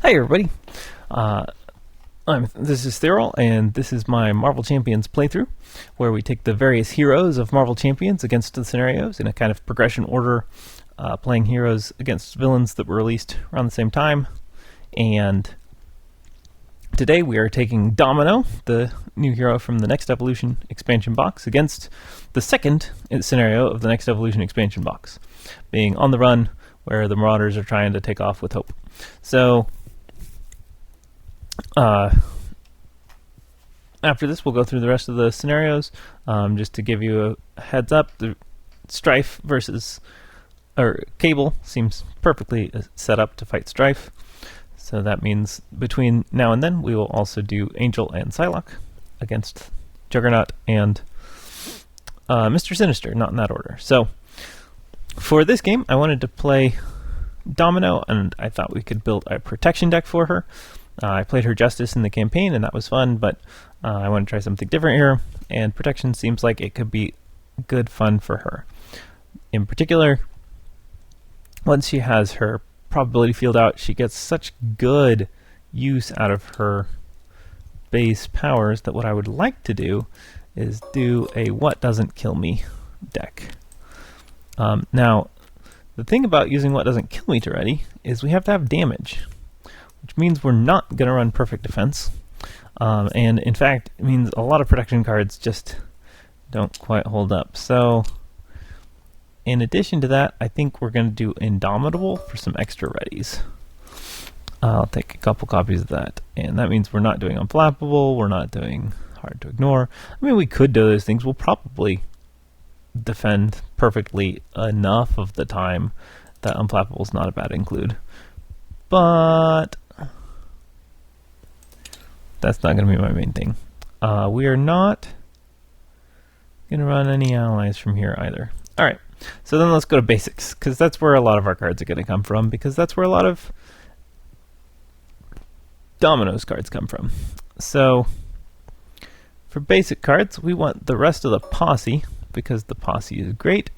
Hey everybody, this is Thyrol, and this is my Marvel Champions playthrough, where we take the various heroes of Marvel Champions against the scenarios in a kind of progression order, playing heroes against villains that were released around the same time. And today we are taking Domino, the new hero from the Next Evolution expansion box, against the second scenario of the Next Evolution expansion box, being On the Run, where the Marauders are trying to take off with hope. So after this, we'll go through the rest of the scenarios. Just to give you a heads up, the Strife versus Cable seems perfectly set up to fight Strife. So that means between now and then, we will also do Angel and Psylocke against Juggernaut and Mr. Sinister, not in that order. So for this game, I wanted to play Domino, and I thought we could build a protection deck for her. I played her Justice in the campaign, and that was fun, but I want to try something different here, and protection seems like it could be good fun for her. In particular, once she has her probability field out, she gets such good use out of her base powers that what I would like to do is do a What Doesn't Kill Me deck. Now, the thing about using What Doesn't Kill Me to ready is we have to have damage, which means we're not going to run perfect defense. And in fact, it means a lot of protection cards just don't quite hold up. So in addition to that, I think we're going to do Indomitable for some extra readies. I'll take a couple copies of that. And that means we're not doing Unflappable, we're not doing Hard to Ignore. I mean, we could do those things. We'll probably defend perfectly enough of the time that Unflappable is not a bad include. But that's not going to be my main thing. We are not going to run any allies from here either. Alright, so then let's go to basics, because that's where a lot of our cards are going to come from, because that's where a lot of Domino's cards come from. So for basic cards, we want the rest of the posse, because the posse is great,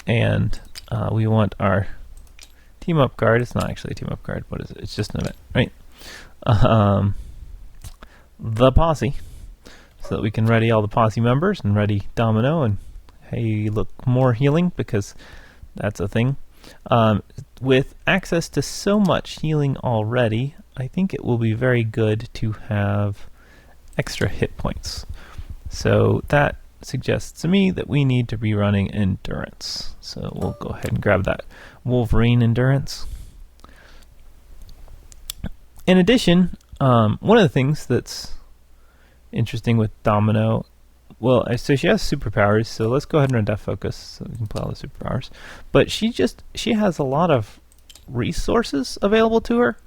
and we want our team up card. It's not actually a team up card. What is it? It's just an event, right? The posse, so that we can ready all the posse members and ready Domino, and hey, look, more healing, because that's a thing. With access to so much healing already, I think it will be very good to have extra hit points. So that suggests to me that we need to be running Endurance. So we'll go ahead and grab that Wolverine Endurance. In addition, one of the things that's interesting with Domino, well, so she has superpowers, so let's go ahead and run Death Focus so we can play all the superpowers. But she has a lot of resources available to her.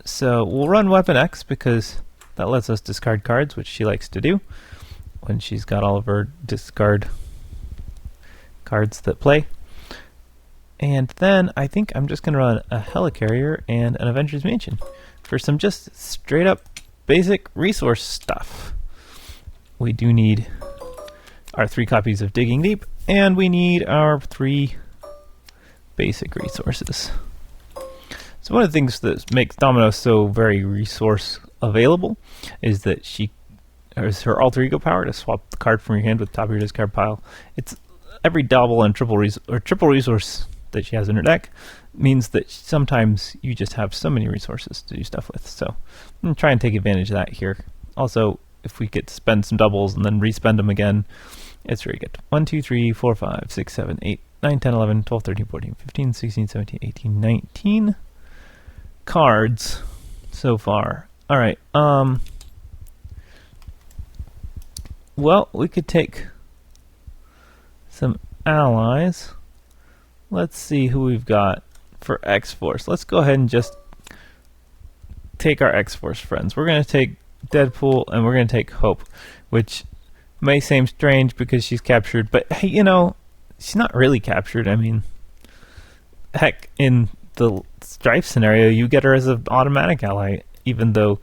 So we'll run Weapon X, because that lets us discard cards, which she likes to do when she's got all of her discard cards that play. And then I think I'm just going to run a Helicarrier and an Avengers Mansion for some just straight up basic resource stuff. We do need our 3 copies of Digging Deep, and we need our 3 basic resources. So one of the things that makes Domino so very resource available is that she has her alter ego power to swap the card from your hand with the top of your discard pile. It's every double and triple resource that she has in her deck means that sometimes you just have so many resources to do stuff with. So I'm going to try and take advantage of that here. Also, if we get to spend some doubles and then respend them again, it's very good. 1, 2, 3, 4, 5, 6, 7, 8, 9, 10, 11, 12, 13, 14, 15, 16, 17, 18, 19 cards so far. Alright, well, we could take some allies. Let's see who we've got for X-Force. Let's go ahead and just take our X-Force friends. We're going to take Deadpool, and we're going to take Hope, which may seem strange because she's captured, but hey, you know, she's not really captured. I mean, heck, in the Strife scenario, you get her as an automatic ally, even though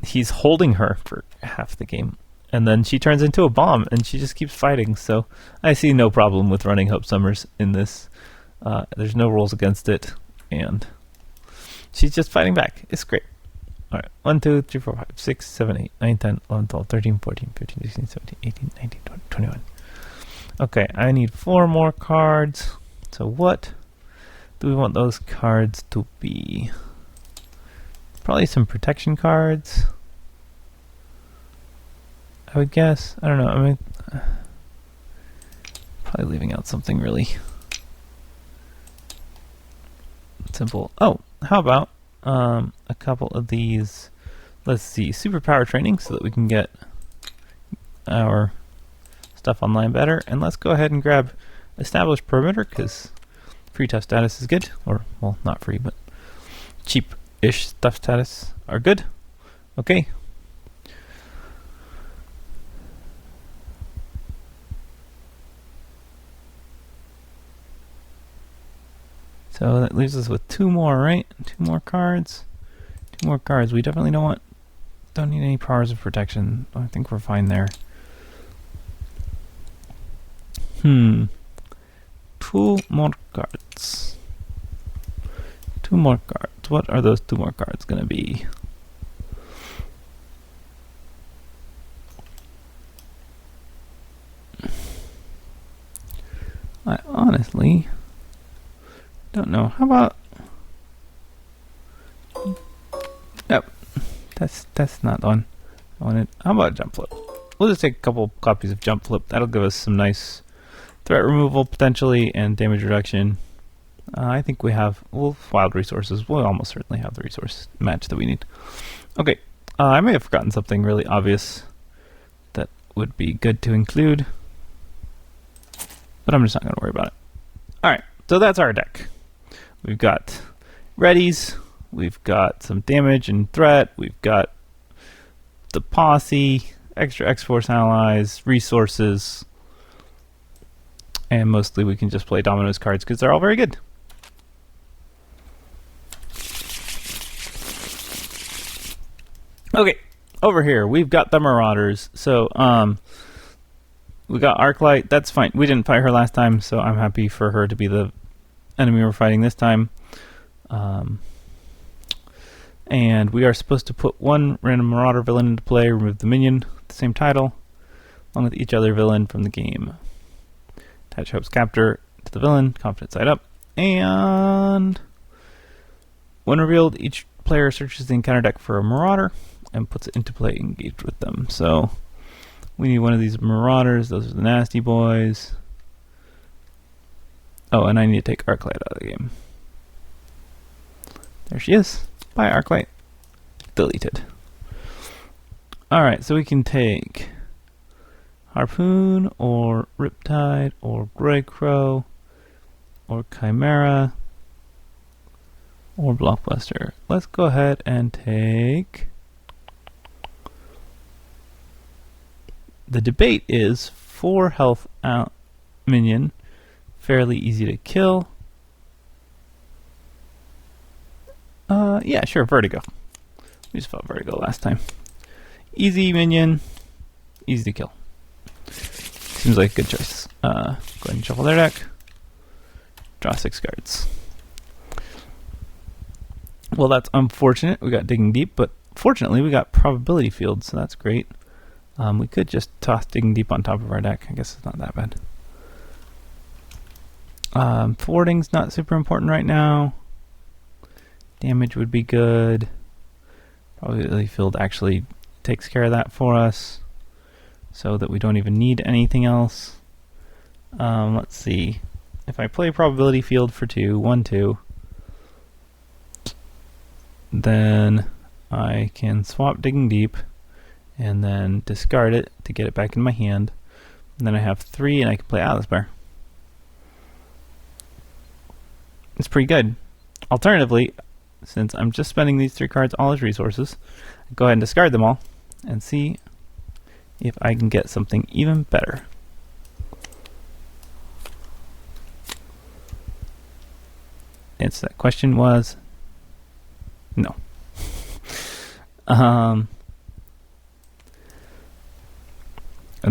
he's holding her for half the game. And then she turns into a bomb, and she just keeps fighting. So I see no problem with running Hope Summers in this. There's no rules against it, and she's just fighting back. It's great. Alright, 1, 2, 3, 4, 5, 6, 7, 8, 9, 10, 11, 12, 13, 14, 15, 16, 17, 18, 19, 20, 21. Okay, I need 4 more cards. So what do we want those cards to be? Probably some protection cards, I would guess. I don't know. I mean, probably leaving out something really simple. Oh, how about a couple of these, let's see, superpower training so that we can get our stuff online better. And let's go ahead and grab established perimeter, because free tough status is good. Or, well, not free, but cheap-ish tough status are good. Okay. So that leaves us with 2 more, right? 2 more cards. 2 more cards. We definitely don't need any powers of protection. I think we're fine there. 2 more cards. 2 more cards. What are those 2 more cards gonna be? I honestly don't know. How about... Yep. That's not the one I wanted. How about jump flip? We'll just take a couple copies of jump flip. That'll give us some nice threat removal potentially and damage reduction. I think we have wild resources. We'll almost certainly have the resource match that we need. Okay. I may have forgotten something really obvious that would be good to include, but I'm just not going to worry about it. Alright, so that's our deck. We've got readies, we've got some damage and threat, we've got the posse, extra X-Force allies, resources, and mostly we can just play Domino's cards because they're all very good. Okay, over here we've got the Marauders. So we got Arclight. That's fine. We didn't fight her last time, so I'm happy for her to be the enemy we're fighting this time. And we are supposed to put 1 random Marauder villain into play, remove the minion with the same title, along with each other villain from the game. Attach Hope's Captor to the villain, confident side up. And when revealed, each player searches the encounter deck for a Marauder and puts it into play engaged with them. So we need one of these Marauders. Those are the nasty boys. Oh, and I need to take Arclight out of the game. There she is. Bye, Arclight. Deleted. Alright, so we can take Harpoon, or Riptide, or Grey Crow, or Chimera, or Blockbuster. Let's go ahead and take... The debate is 4 health out minion, fairly easy to kill. Yeah, sure, Vertigo. We just fought Vertigo last time. Easy minion, easy to kill. Seems like a good choice. Go ahead and shuffle their deck. Draw 6 cards. Well, that's unfortunate. We got Digging Deep, but fortunately we got Probability Field, so that's great. We could just toss Digging Deep on top of our deck. I guess it's not that bad. Forwarding's not super important right now. Damage would be good. Probability Field actually takes care of that for us, so that we don't even need anything else. Let's see. If I play Probability Field for 2, 1, 2, then I can swap Digging Deep and then discard it to get it back in my hand. And then I have 3 and I can play Atlas Bear. It's pretty good. Alternatively, since I'm just spending these 3 cards all as resources, I go ahead and discard them all and see if I can get something even better. Answer that question was no. And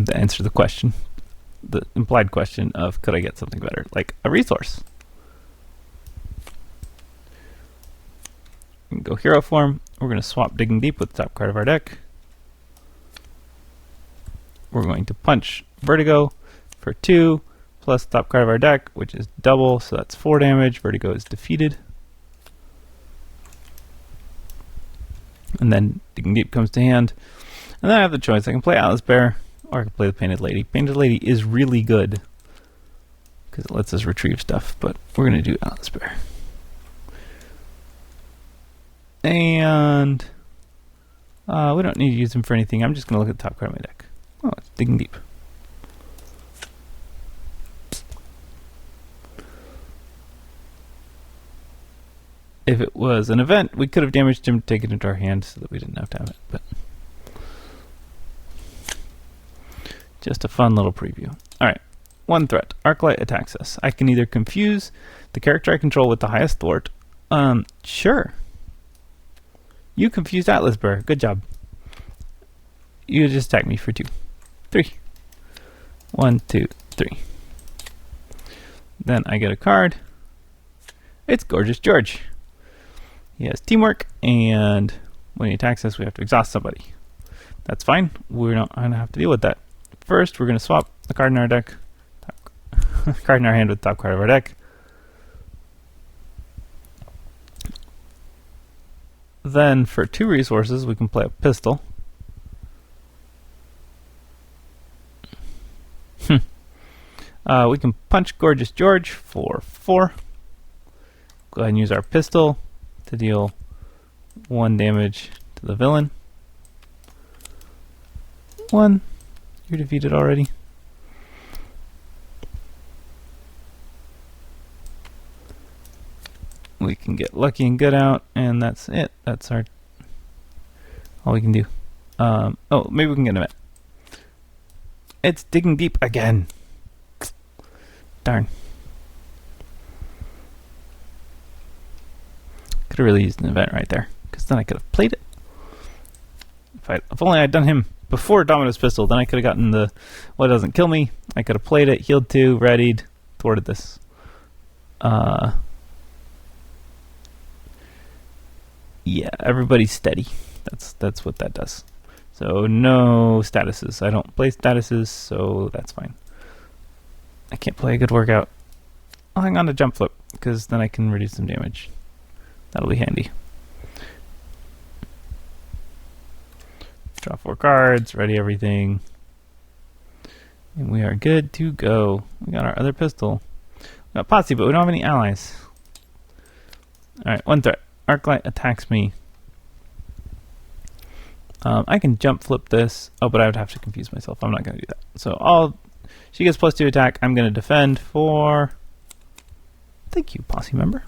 to answer the question, the implied question of could I get something better, like a resource. We can go hero form. We're going to swap Digging Deep with the top card of our deck. We're going to punch Vertigo for 2, plus the top card of our deck, which is double, so that's 4 damage. Vertigo is defeated. And then Digging Deep comes to hand. And then I have the choice. I can play Atlas Bear, or I can play the Painted Lady. Painted Lady is really good, because it lets us retrieve stuff, but we're going to do Atlas Bear. And we don't need to use him for anything. I'm just going to look at the top card of my deck. Oh, it's Digging Deep. If it was an event, we could have damaged him to take it into our hand so that we didn't have to have it. But just a fun little preview. Alright, 1 threat. Arclight attacks us. I can either confuse the character I control with the highest thwart. Sure. You confused Atlas Bear. Good job. You just attack me for 2. 3. 1, 2, 3. Then I get a card. It's Gorgeous George. He has teamwork, and when he attacks us, we have to exhaust somebody. That's fine. We're not going to have to deal with that. First, we're going to swap the card in our deck, card in our hand with the top card of our deck. Then, for 2 resources, we can play a pistol. We can punch Gorgeous George for 4. Go ahead and use our pistol to deal 1 damage to the villain. 1. You're defeated already. We can get Lucky and Good out, and that's it. That's all we can do. Oh, maybe we can get an event. It's Digging Deep again. Darn. Could have really used an event right there, because then I could have played it. If only I'd done him before Domino's Pistol, then I could have gotten the what doesn't kill me. I could have played it, healed 2, readied, thwarted this. Yeah, everybody's steady. That's what that does. So no statuses. I don't play statuses, so that's fine. I can't play a good workout. I'll hang on to Jump Flip, because then I can reduce some damage. That'll be handy. Draw 4 cards, ready everything. And we are good to go. We got our other pistol. We got Potsy, but we don't have any allies. Alright, 1 threat. Arclight attacks me. I can Jump Flip this. Oh, but I would have to confuse myself. I'm not going to do that. So she gets +2 attack. I'm going to defend for... Thank you, posse member.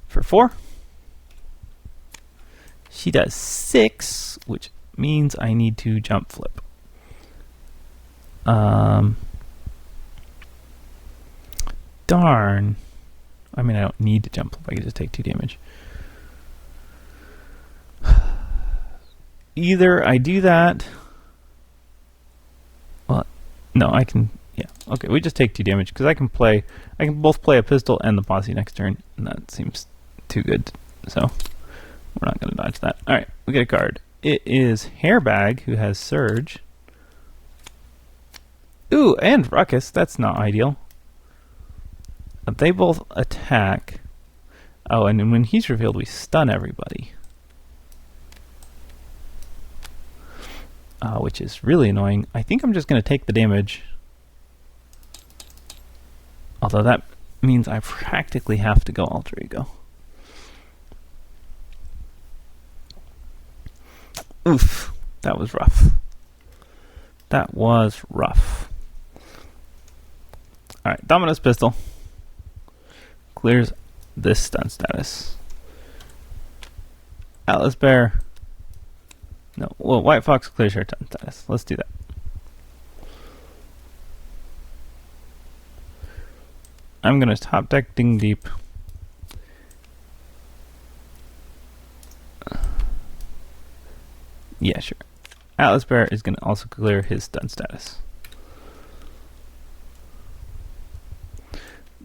For 4. She does 6, which means I need to Jump Flip. Darn. I mean, I don't need to Jump Flip. I can just take 2 damage. Either I do that... Well, no, I can... Yeah, okay, we just take 2 damage, because I can both play a pistol and the posse next turn, and that seems too good, so we're not going to dodge that. Alright, we get a card. It is Hairbag, who has Surge. Ooh, and Ruckus. That's not ideal. They both attack. Oh, and when he's revealed, we stun everybody. Which is really annoying. I think I'm just going to take the damage. Although that means I practically have to go Alter Ego. Oof, that was rough. That was rough. Alright, Domino's Pistol clears this stun status. Atlas Bear. No, well, White Fox clears her stun status. Let's do that. I'm going to top deck Digging Deep. Yeah, sure. Atlas Bear is going to also clear his stun status.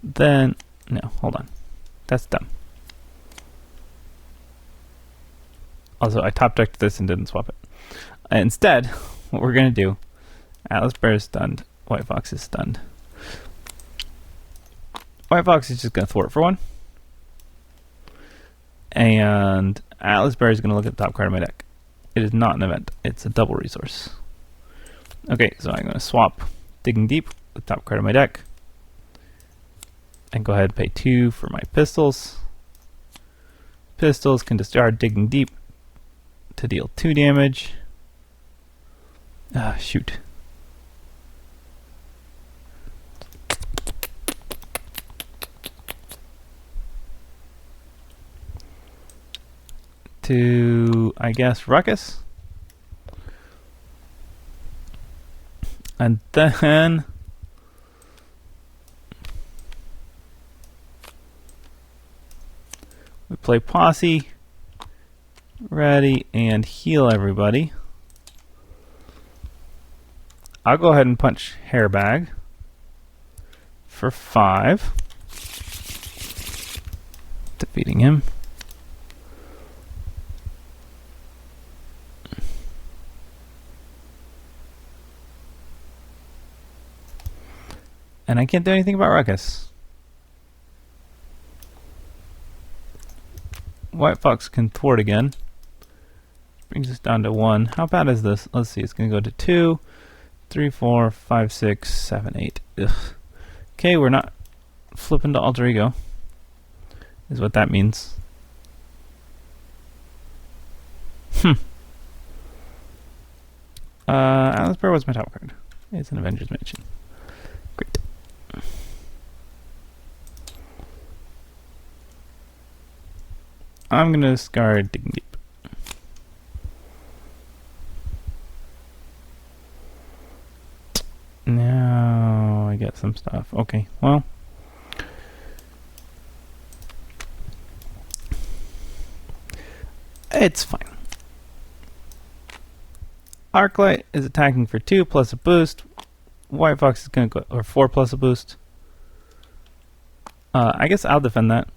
Then, no, hold on. That's dumb. Also, I top decked this and didn't swap it. Instead, what we're going to do, Atlas Bear is stunned, White Fox is stunned. White Fox is just going to thwart for 1. And Atlas Bear is going to look at the top card of my deck. It is not an event, it's a double resource. Okay, so I'm going to swap Digging Deep with the top card of my deck. And go ahead and pay 2 for my pistols. Pistols can discard Digging Deep to deal 2 damage. Ah, shoot. To, I guess, Ruckus. And then we play Posse, ready, and heal everybody. I'll go ahead and punch Hairbag for 5, defeating him. And I can't do anything about Ruckus. White Fox can thwart again. Brings us down to 1. How bad is this? Let's see, it's going to go to 2, 3, 4, 5, 6, 7, 8. Ugh. Okay, we're not flipping to Alter Ego, is what that means. Atlas Bear was my top card. It's an Avengers Mansion. Great. I'm going to discard Digging Deep. Now I get some stuff. Okay, well. It's fine. Arclight is attacking for 2 plus a boost. White Fox is going to go, or 4 plus a boost. I guess I'll defend that.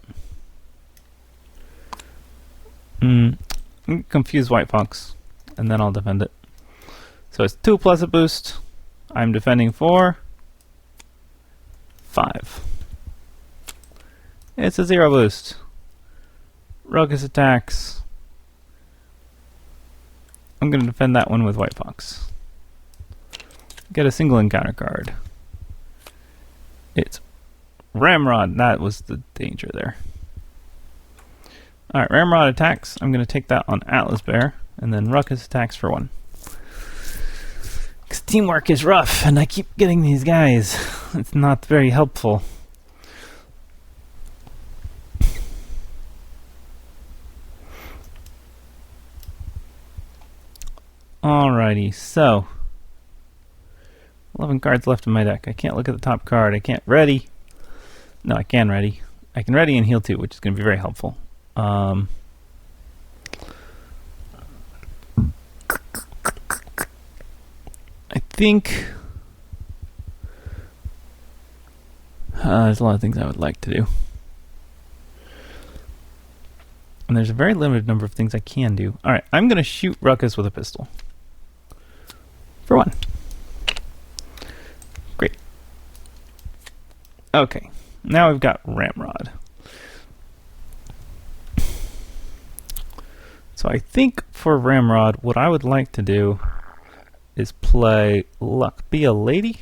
I'm going to confuse White Fox, and then I'll defend it. So it's 2 plus a boost. I'm defending for 5. It's a 0 boost. Ruckus attacks. I'm going to defend that one with White Fox. Get a single encounter card. It's Ramrod. That was the danger there. Alright, Ramrod attacks. I'm going to take that on Atlas Bear, and then Ruckus attacks for 1. Because teamwork is rough, and I keep getting these guys. It's not very helpful. Alrighty, so 11 cards left in my deck. I can't look at the top card. I can't ready. No, I can ready. I can ready and heal 2, which is going to be very helpful. I think there's a lot of things I would like to do. And there's a very limited number of things I can do. Alright, I'm going to shoot Ruckus with a pistol. For 1. Great. Okay, now we've got Ramrod. So I think for Ramrod, what I would like to do is play Luck Be a Lady.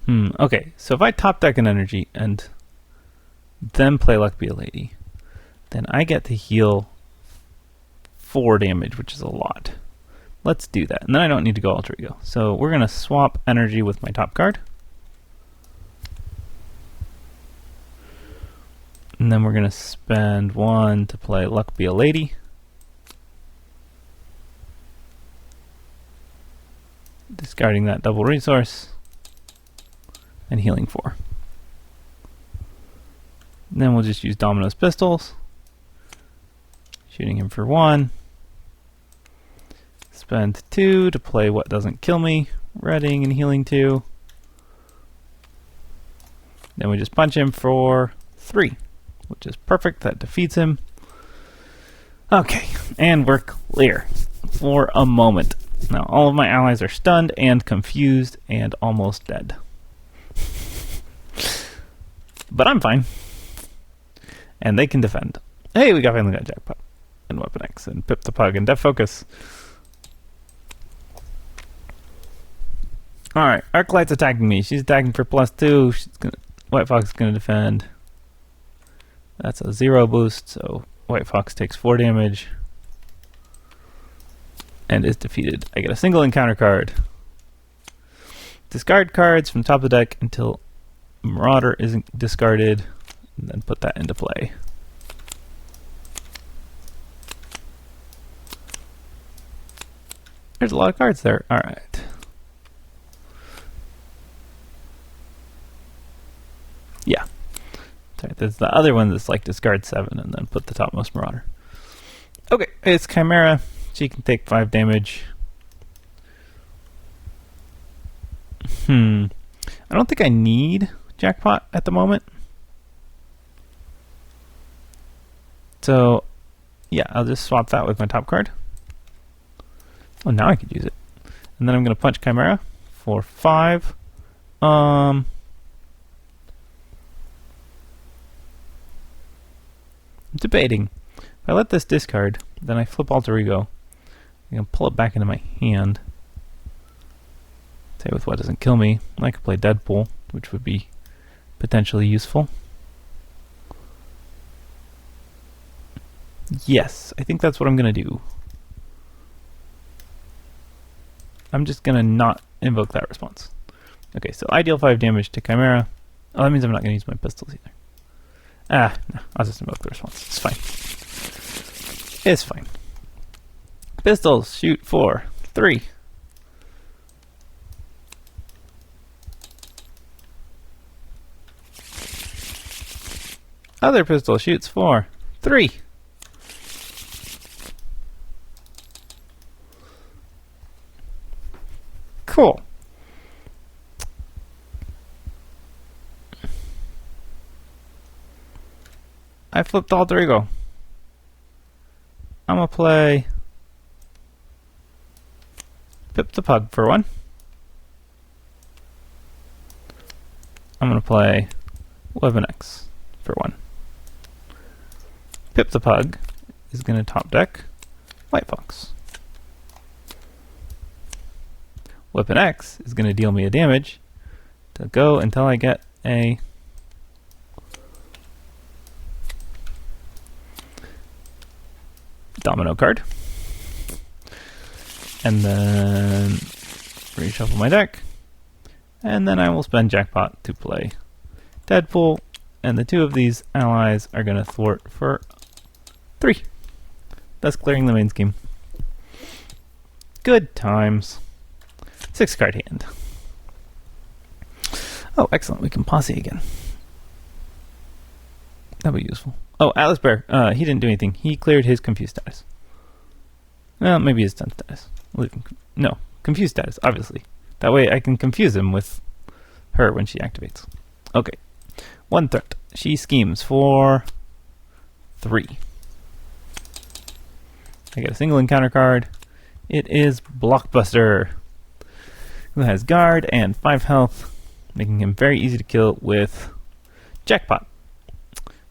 Okay, so if I top deck an energy and then play Luck Be a Lady, then I get to heal 4 damage, which is a lot. Let's do that, and then I don't need to go Alter Ego. So we're going to swap energy with my top card. And then we're going to spend 1 to play Luck Be a Lady. Discarding that double resource. And healing 4. And then we'll just use Domino's pistols. Shooting him for 1. Spend 2 to play What Doesn't Kill Me. Readying and healing 2. Then we just punch him for 3, which is perfect. That defeats him. Okay, and we're clear for a moment. Now all of my allies are stunned and confused and almost dead. But I'm fine. And they can defend. Hey, we finally got Jackpot and Weapon X and Pip the Pug and Def Focus. Alright, Arclight's attacking me. She's attacking for +2. White Fox is going to defend. That's a 0 boost, so White Fox takes 4 damage and is defeated. I get a single encounter card. Discard cards from top of the deck until Marauder isn't discarded, and then put that into play. There's a lot of cards there. Alright. Yeah. Sorry, there's the other one that's like discard 7 and then put the topmost Marauder. Okay, it's Chimera. She can take 5 damage. I don't think I need Jackpot at the moment. So, yeah, I'll just swap that with my top card. Oh, now I could use it. And then I'm going to punch Chimera for 5. I'm debating. If I let this discard, then I flip Alter Ego. I can pull it back into my hand. Say with what doesn't kill me. I could play Deadpool, which would be potentially useful. Yes, I think that's what I'm going to do. I'm just going to not invoke that response. Okay, so I deal 5 damage to Chimera. Oh, that means I'm not going to use my pistols either. No, I'll just invoke the response. It's fine. It's fine. Pistols, shoot for 3. Other pistol shoots for 3. Cool. I flipped Alter Ego. I'm gonna play Pip the Pug for 1. I'm gonna play Weapon X for 1. Pip the Pug is gonna top deck White Fox. Weapon X is gonna deal me a damage to go until I get a Domino card. And then reshuffle my deck. And then I will spend Jackpot to play Deadpool. And the 2 of these allies are going to thwart for 3. Thus clearing the main scheme. Good times. 6 card hand. Oh, excellent. We can posse again. That'll be useful. Oh, Atlas Bear. He didn't do anything. He cleared his confused status. Well, maybe his stun status. No, confused status, obviously. That way I can confuse him with her when she activates. Okay. 1 threat. She schemes for 3. I get a single encounter card. It is Blockbuster, who has guard and 5 health, making him very easy to kill with Jackpot,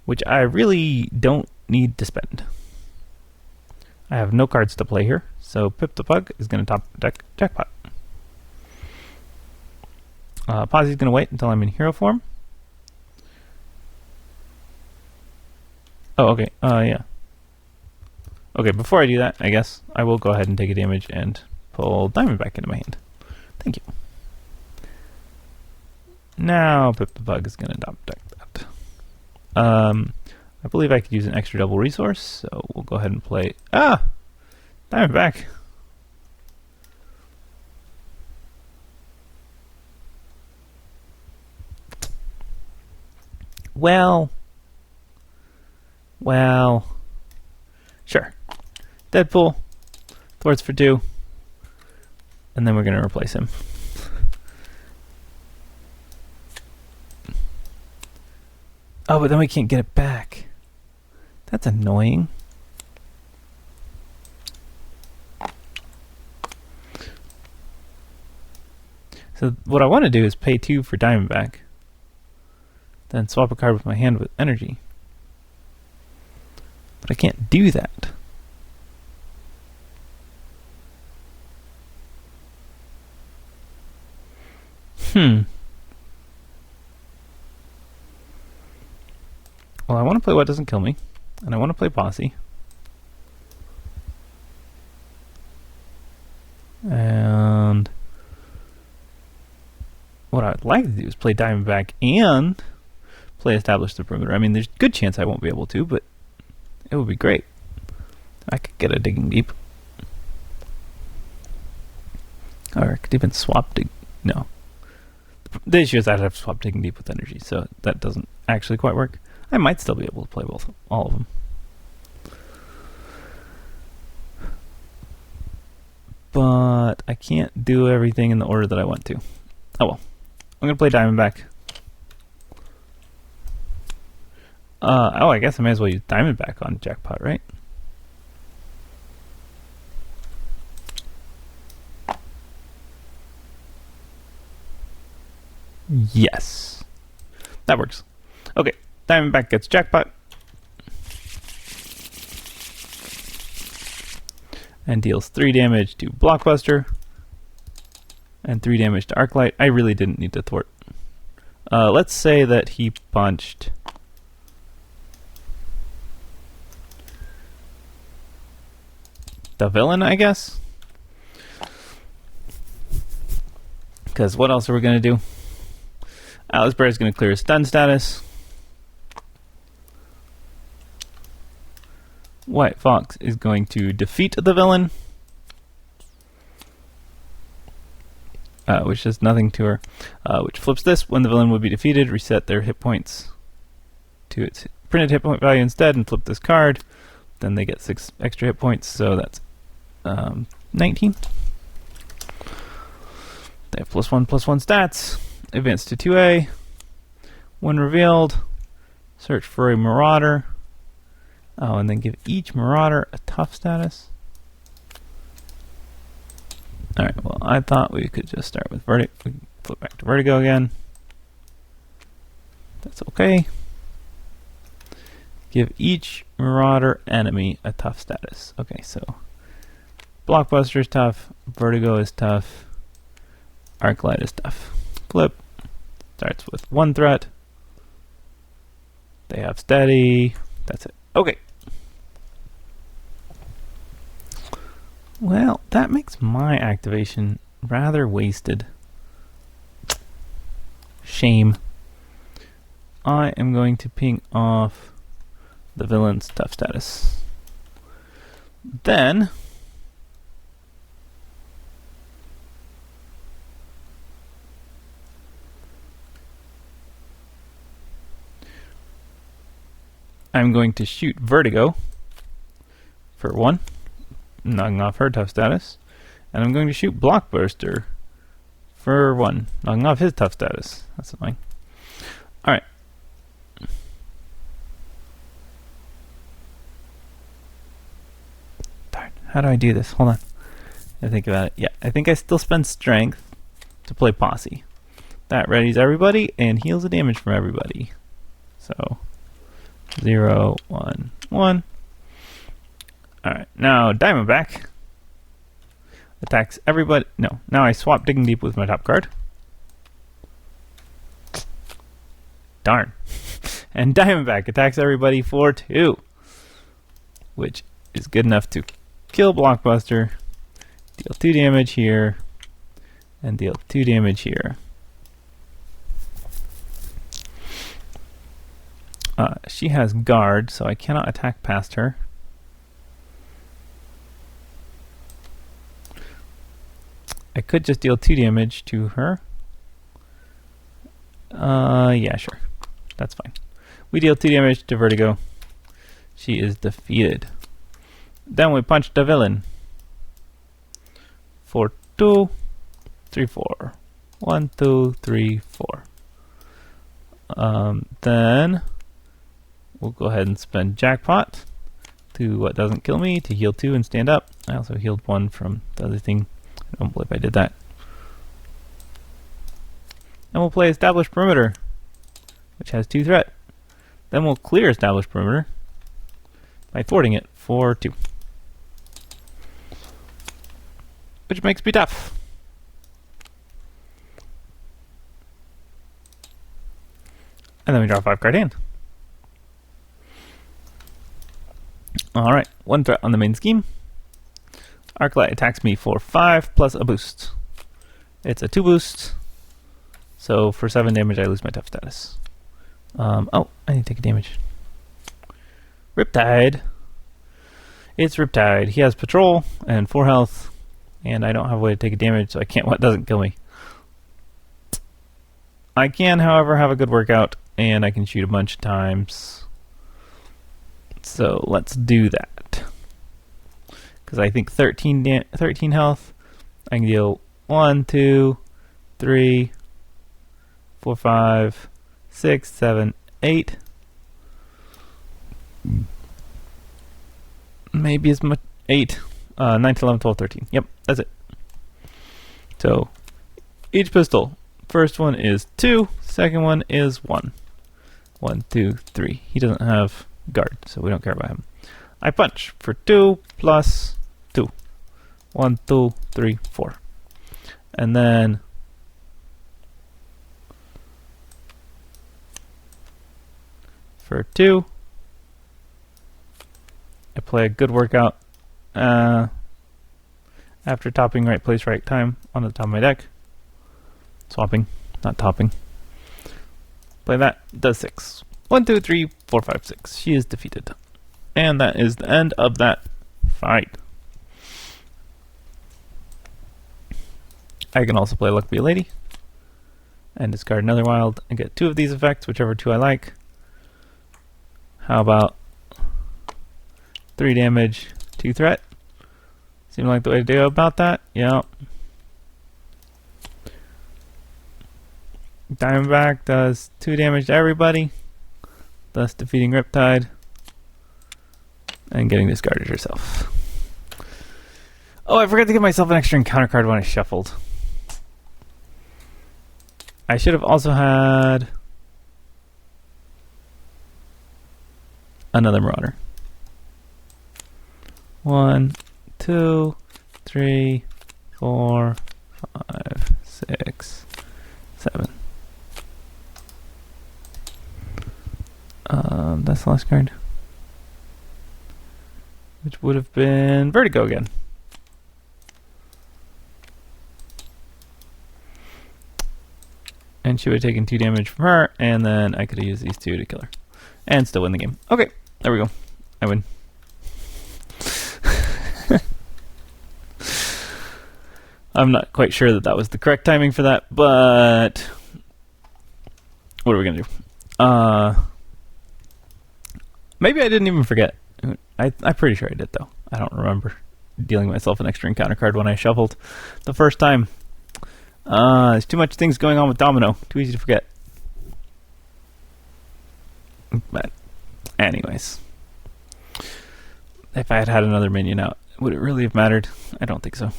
which I really don't need to spend. I have no cards to play here, so Pip the Pug is going to top deck Jackpot. Posse's going to wait until I'm in hero form. Oh, okay, yeah. Okay, before I do that, I guess, I will go ahead and take a damage and pull Diamond back into my hand. Thank you. Now Pip the Pug is going to top deck that. I believe I could use an extra double resource, so we'll go ahead and play... Diamond back. Well, sure. Deadpool, thwarts for 2, and then we're going to replace him. Oh, but then we can't get it back. That's annoying. So what I want to do is pay 2 for Diamondback. Then swap a card with my hand with energy. But I can't do that. Well, I want to play What Doesn't Kill Me, and I want to play Posse. And what I'd like to do is play Diamondback and play Establish the Perimeter. I mean, there's a good chance I won't be able to, but it would be great. I could get a Digging Deep. Or I could even swap No. The issue is I'd have to swap Digging Deep with energy, so that doesn't actually quite work. I might still be able to play all of them. But I can't do everything in the order that I want to. Oh well. I'm going to play Diamondback. Oh, I guess I may as well use Diamondback on Jackpot, right? Yes. That works. Okay, Diamondback gets Jackpot. And deals 3 damage to Blockbuster. And 3 damage to Arclight. I really didn't need to thwart. Let's say that he punched... the villain, I guess? Because what else are we going to do? Alice Bear is going to clear his stun status. White Fox is going to defeat the villain. Which does nothing to her. Which flips this. When the villain would be defeated, reset their hit points to its printed hit point value instead and flip this card. Then they get 6 extra hit points, so that's 19. They have +1/+1 stats. Advance to 2A. When revealed, search for a Marauder. Oh, and then give each Marauder a tough status. Alright, well, I thought we could just start with Vertigo. We can flip back to Vertigo again. That's okay. Give each Marauder enemy a tough status. Okay, so Blockbuster is tough, Vertigo is tough, Arclight is tough. Flip. Starts with 1 threat. They have steady. That's it. Okay. Well, that makes my activation rather wasted. Shame. I am going to ping off the villain's tough status. Then I'm going to shoot Vertigo for 1, knocking off her tough status. And I'm going to shoot Blockbuster for 1, knocking off his tough status. That's annoying. Alright. Darn, how do I do this? Hold on. I think about it. Yeah, I think I still spend strength to play Posse. That readies everybody and heals the damage from everybody. So 0, 1, 1. Alright, now Diamondback attacks everybody. No, now I swap Digging Deep with my top card. Darn. And Diamondback attacks everybody for 2, which is good enough to kill Blockbuster, deal 2 damage here, and deal 2 damage here. She has guard, so I cannot attack past her. I could just deal 2 damage to her. Yeah, sure. That's fine. We deal 2 damage to Vertigo. She is defeated. Then we punch the villain. For 2, 3, 4. 1, 2, 3, 4. Then we'll go ahead and spend Jackpot to what doesn't kill me to heal 2 and stand up. I also healed 1 from the other thing. I don't believe I did that. And we'll play Establish Perimeter, which has 2 threat. Then we'll clear Establish Perimeter by thwarting it for 2. Which makes me tough. And then we draw a 5-card hand. Alright, 1 threat on the main scheme. Arclight attacks me for 5 plus a boost. It's a 2 boost. So for 7 damage I lose my tough status. Oh, I need to take a damage. Riptide. It's Riptide. He has patrol and 4 health. And I don't have a way to take a damage, so I can't. What doesn't kill me? I can, however, have a good workout, and I can shoot a bunch of times. So let's do that. Because I think 13 health. I can deal 1, 2, 3, 4, 5, 6, 7, 8. Maybe as much 8. 9, 10, 11, 12, 13. Yep, that's it. So, each pistol. First one is 2. Second one is 1. 1, 2, 3. He doesn't have guard, so we don't care about him. I punch for 2 plus 2. 1, 2, 3, 4. And then for 2, I play a good workout. After topping right place, right time on the top of my deck. Swapping, not topping. Play that, does 6. 1, 2, 3, 4, 5, 6. She is defeated. And that is the end of that fight. I can also play Luck Be a Lady. And discard another wild and get 2 of these effects, whichever 2 I like. How about 3 damage, 2 threat? Seem like the way to go about that? Yeah. Diamondback does 2 damage to everybody, thus defeating Riptide and getting discarded herself. Oh, I forgot to give myself an extra encounter card when I shuffled. I should have also had another Marauder. 1, 2, 3, 4, 5, 6, 7. That's the last card. Which would have been Vertigo again. And she would have taken 2 damage from her, and then I could have used these 2 to kill her. And still win the game. Okay, there we go. I win. I'm not quite sure that that was the correct timing for that, but what are we going to do? Maybe I didn't even forget. I'm pretty sure I did, though. I don't remember dealing myself an extra encounter card when I shuffled the first time. There's too much things going on with Domino. Too easy to forget. But anyways. If I had had another minion out, would it really have mattered? I don't think so.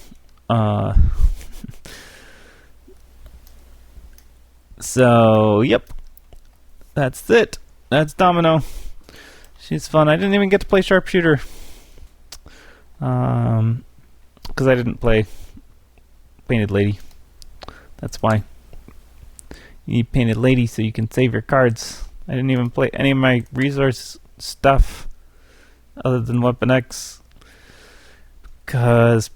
So, yep. That's it. That's Domino. She's fun. I didn't even get to play Sharpshooter. Because I didn't play Painted Lady. That's why. You need Painted Lady so you can save your cards. I didn't even play any of my resource stuff other than Weapon X. Because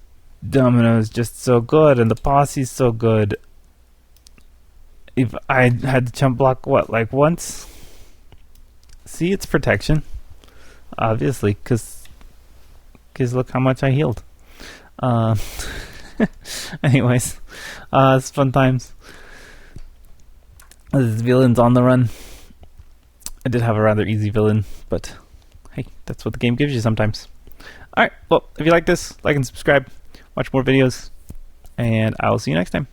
Domino is just so good and the posse's so good. If I had to chump block, what, like once? See, it's protection. Obviously, because look how much I healed. Anyways, it's fun times. This villain's on the run. I did have a rather easy villain, but hey, that's what the game gives you sometimes. Alright, well, if you like this, like and subscribe, watch more videos, and I will see you next time.